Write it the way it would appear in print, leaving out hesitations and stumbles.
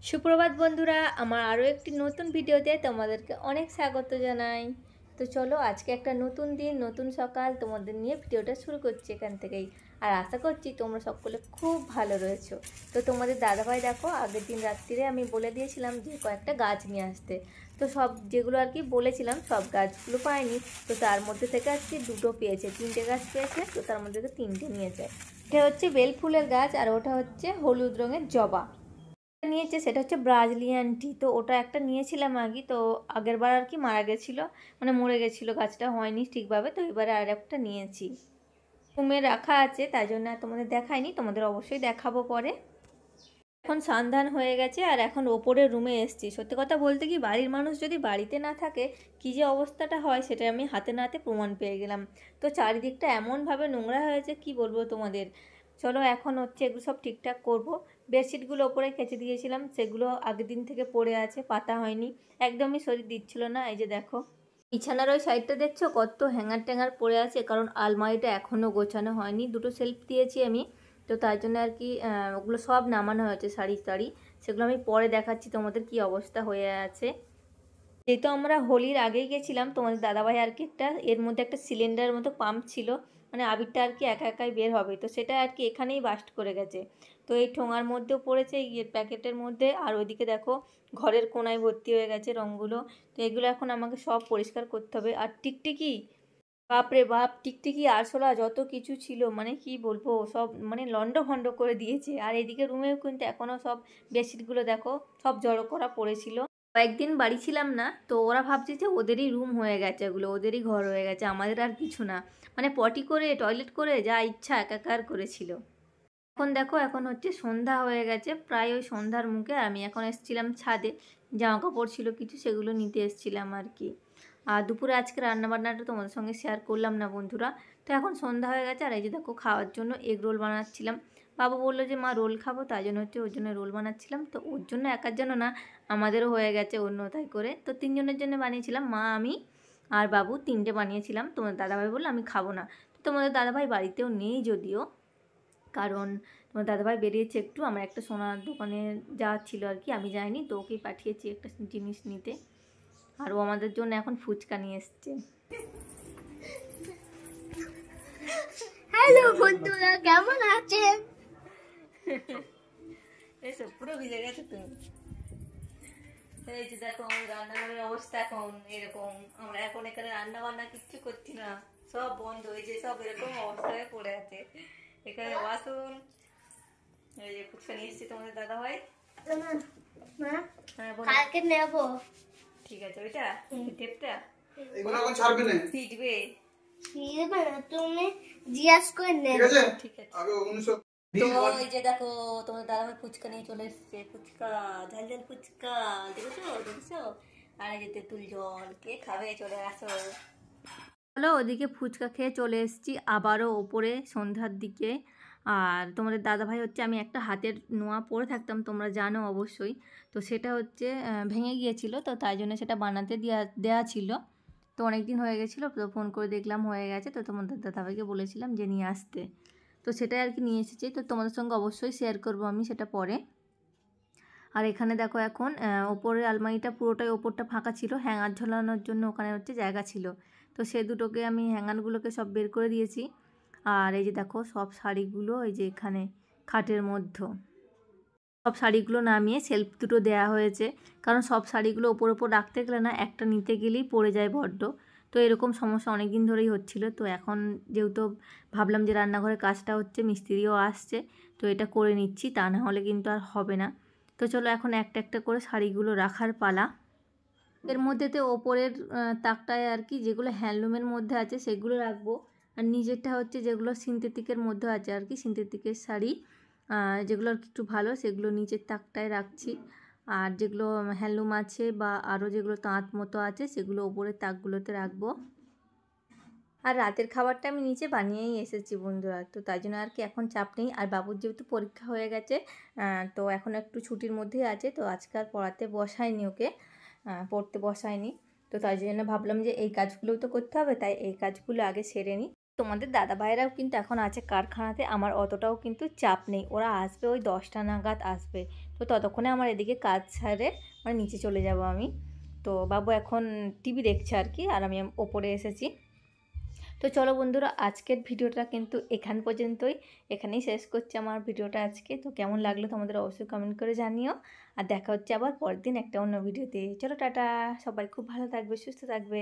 সুপ্রভাত বন্ধুরা, আমার আরও একটি নতুন ভিডিওতে তোমাদেরকে অনেক স্বাগত জানাই। তো চলো, আজকে একটা নতুন দিন, নতুন সকাল তোমাদের নিয়ে ভিডিওটা শুরু করছি এখান থেকেই। আর আশা করছি তোমরা সকলে খুব ভালো রয়েছো। তো তোমাদের দাদাভাই দেখো, আগের দিন রাত্রিরে আমি বলে দিয়েছিলাম যে কয়েকটা গাছ নিয়ে আসতে। তো সব যেগুলো আর কি বলেছিলাম সব গাছগুলো পাইনি। তো তার মধ্যে থেকে আজকে দুটো পেয়েছে, 3টে গাছ পেয়েছে। তো তার মধ্যে থেকে 3টে নিয়েছে। এটা হচ্ছে বেল ফুলের গাছ আর ওটা হচ্ছে হলুদ রঙের জবা নিয়েছে, সেটা হচ্ছে ব্রাজিলিয়ান টি। তো ওটা একটা নিয়েছিলাম আগে, তো আগের বার আর কি মারা গেছিলো, মানে মরে গেছিলো, গাছটা হয়নি ঠিকভাবে। তো এবারে আর একটা নিয়েছি, রুমে রাখা আছে, তাই জন্য তোমাদের দেখাইনি, তোমাদের অবশ্যই দেখাবো পরে। এখন সন্ধান হয়ে গেছে আর এখন ওপরের রুমে এসেছি। সত্যি কথা বলতে কি, বাড়ির মানুষ যদি বাড়িতে না থাকে কী যে অবস্থাটা হয় সেটা আমি হাতে নাতে প্রমাণ পেয়ে গেলাম। তো চারিদিকটা এমনভাবে নোংরা হয়েছে কি বলবো তোমাদের। চলো, এখন হচ্ছে এগুলো সব ঠিকঠাক করব। বেডশিটগুলো ওপরে কেচে দিয়েছিলাম, সেগুলো আগের দিন থেকে পড়ে আছে, পাতা হয়নি, একদমই শরীর দিচ্ছিল না। এই যে দেখো, বিছানার ওই সাইডটা দেখছো কত হ্যাঙ্গার ট্যাঙ্গার পড়ে আছে, কারণ আলমারিটা এখনও গোছানো হয়নি। দুটো সেলফ দিয়েছি আমি, তো তার জন্য আর কি ওগুলো সব নামানো হয়েছে, শাড়ি টাড়ি, সেগুলো আমি পরে দেখাচ্ছি তোমাদের কি অবস্থা হয়ে আছে। যেহেতু আমরা হোলির আগেই গেছিলাম, তোমাদের দাদাভাই আর কি এর মধ্যে একটা সিলিন্ডারের মতো পাম্প ছিল, মানে আবিরটা আর কি একা একাই বের হবে, তো সেটা আর কি এখানেই বাস্ট করে গেছে। তো এই ঠোঙার মধ্যেও পড়েছে, প্যাকেটের মধ্যে, আর ওইদিকে দেখো ঘরের কোনায় ভর্তি হয়ে গেছে রঙগুলো। তো এগুলো এখন আমাকে সব পরিষ্কার করতে হবে। আর টিকটিকি, বাপরে বাপ, টিকটিকি আরশোলা যত কিছু ছিল, মানে কি বলবো, সব মানে লন্ডভন্ড করে দিয়েছে। আর এদিকে রুমেও কিন্তু এখনও সব বেডশিটগুলো দেখো সব জড়ো করা পড়েছিল। কয়েকদিন বাড়ি ছিলাম না, তো ওরা ভাবছে যে ওদেরই রুম হয়ে গেছে, এগুলো ওদেরই ঘর হয়ে গেছে, আমাদের আর কিছু না। মানে পটি করে টয়লেট করে যা ইচ্ছা একাকার করেছিল। এখন দেখো, এখন হচ্ছে সন্ধ্যা হয়ে গেছে, প্রায় ওই সন্ধ্যার মুখে। আমি এখন এসেছিলাম ছাদে, জামা কাপড় ছিল কিছু, সেগুলো নিতে এসেছিলাম আর কি। আর দুপুরে আজকে রান্নাবান্নাটা তোমাদের সঙ্গে শেয়ার করলাম না বন্ধুরা। তো এখন সন্ধ্যা হয়ে গেছে, আর এই যে দেখো খাওয়ার জন্য এগ রোল বানাচ্ছিলাম। বাবু বললো যে মা রোল খাবো, তাই জন্য হচ্ছে ওর জন্য রোল বানাচ্ছিলাম। তো ওর জন্য একার জন্য না, আমাদেরও হয়ে গেছে অন্য তাই করে। তো 3জনের জন্য বানিয়েছিলাম, মা আমি আর বাবু 3টে বানিয়েছিলাম। তোমাদের দাদাভাই বললো আমি খাবো না। তো তোমাদের দাদাভাই বাড়িতেও নেই যদিও, কারণ তোমার দাদাভাই বেরিয়েছে একটু, আমার একটা সোনার দোকানে যাওয়ার ছিল আর কি, আমি যাইনি, তো ওকেই পাঠিয়েছি একটা জিনিস নিতে। আর ও আমাদের জন্য এখন ফুচকা নিয়ে এসছে। হ্যালো বন্ধুরা, কেমন আছেন? এসব পুরো ভিজে গেছে তুমি। এই যে দেখো রান্নাঘরের অবস্থা এখন এরকম। আমরা এখন এখানে রান্না বান্না কিচ্ছু করছি না, সব বন্ধ, এই যে সব এরকম অবস্থায় পড়ে আছে। এখানে বাসন, এই যে ফুচকা নিয়ে এসছি তোমাদের দাদাভাই। হ্যাঁ বলো। কালকে নেব। ঠিক আছে, ওইটা টেপটা এগুলো এখন ছাড়বে না, ফিটবে। ফিরবে না, তুমি জিজ্ঞাস করে নেব। ঠিক আছে? ঠিক আছে। আগে 1900 তো এই যে দেখো, তোমার দাদাভাই ফুচকা নিয়ে চলে এসছে, ফুচকা, ঝাল ঝাল ফুচকা, দেখেছো দেখেছো। আর এই যে তেঁতুল জল, কে খাবে, চলে আসো। চলো, ওদিকে ফুচকা খেয়ে চলে এসেছি আবারও ওপরে সন্ধ্যার দিকে। আর তোমাদের দাদাভাই হচ্ছে, আমি একটা হাতের নোয়া পরে থাকতাম, তোমরা জানো অবশ্যই। তো সেটা হচ্ছে ভেঙে গিয়েছিল, তো তাই জন্য সেটা বানাতে দেওয়া ছিল। তো অনেক দিন হয়ে গেছিলো, তো ফোন করে দেখলাম হয়ে গেছে, তো তোমাদের দাদাভাইকে বলেছিলাম যে নিয়ে আসতে। তো সেটাই আর কি নিয়ে এসেছি, তো তোমাদের সঙ্গে অবশ্যই শেয়ার করব আমি সেটা পরে। আর এখানে দেখো এখন ওপরের আলমারিটা পুরোটাই ওপরটা ফাঁকা ছিল, হ্যাঙ্গার ঝোলানোর জন্য ওখানে হচ্ছে জায়গা ছিল। তো সে দুটোকে আমি হ্যাঙ্গারগুলোকে সব বের করে দিয়েছি। আর এই যে দেখো সব শাড়িগুলো এই যে এখানে খাটের মধ্যে, সব শাড়িগুলো নামিয়ে সেলফ দুটো দেয়া হয়েছে, কারণ সব শাড়িগুলো ওপর ওপর রাখতে গেলে না, একটা নিতে গেলেই পড়ে যায় বড্ড। তো এরকম সমস্যা অনেক দিন ধরেই হচ্ছিল। তো এখন যেহেতু ভাবলাম যে রান্নাঘরের কাজটা হচ্ছে, মিস্ত্রিও আসছে, তো এটা করে নিচ্ছি, তা না হলে কিন্তু আর হবে না। তো চলো, এখন একটা একটা করে শাড়িগুলো রাখার পালা। এর মধ্যে তো ওপরের তাকটায় আর কি যেগুলো হ্যান্ডলুমের মধ্যে আছে সেগুলো রাখবো, আর নিজেরটা হচ্ছে যেগুলো সিনথেটিকের মধ্যে আছে আর কি, সিনথেটিকের শাড়ি যেগুলো আর কি একটু ভালো, সেগুলো নিচের তাকটায় রাখছি। আর যেগুলো হ্যান্ডলুম আছে বা আরও যেগুলো তাঁত মতো আছে সেগুলো ওপরের তাকগুলোতে রাখবো। আর রাতের খাবারটা আমি নিচে বানিয়েই এসেছি বন্ধুরা, তো তাই জন্য আর কি এখন চাপ নেই। আর বাবুর যেহেতু পরীক্ষা হয়ে গেছে, তো এখন একটু ছুটির মধ্যেই আছে, তো আজকে আর পড়াতে বসায়নি ওকে, পড়তে বসায়নি। তো তাই জন্য ভাবলাম যে এই কাজগুলোও তো করতে হবে, তাই এই কাজগুলো আগে সেরে নিই। তোমাদের দাদা ভাইয়েরাও কিন্তু এখন আছে কারখানাতে, আমার অতটাও কিন্তু চাপ নেই, ওরা আসবে ওই 10টা নাগাদ আসবে। তো ততক্ষণে আমার এদিকে কাজ ছাড়ে মানে নিচে চলে যাব আমি। তো বাবু এখন টিভি দেখছে আর কি, আর আমি ওপরে এসেছি। তো চলো বন্ধুরা, আজকের ভিডিওটা কিন্তু এখান পর্যন্তই, এখানেই শেষ করছি আমার ভিডিওটা আজকে। তো কেমন লাগলো তোমাদের অবশ্যই কমেন্ট করে জানিও, আর দেখা হচ্ছে আবার পরের দিন একটা অন্য ভিডিওতে। চলো টাটা, সবাই খুব ভালো থাকবে, সুস্থ থাকবে।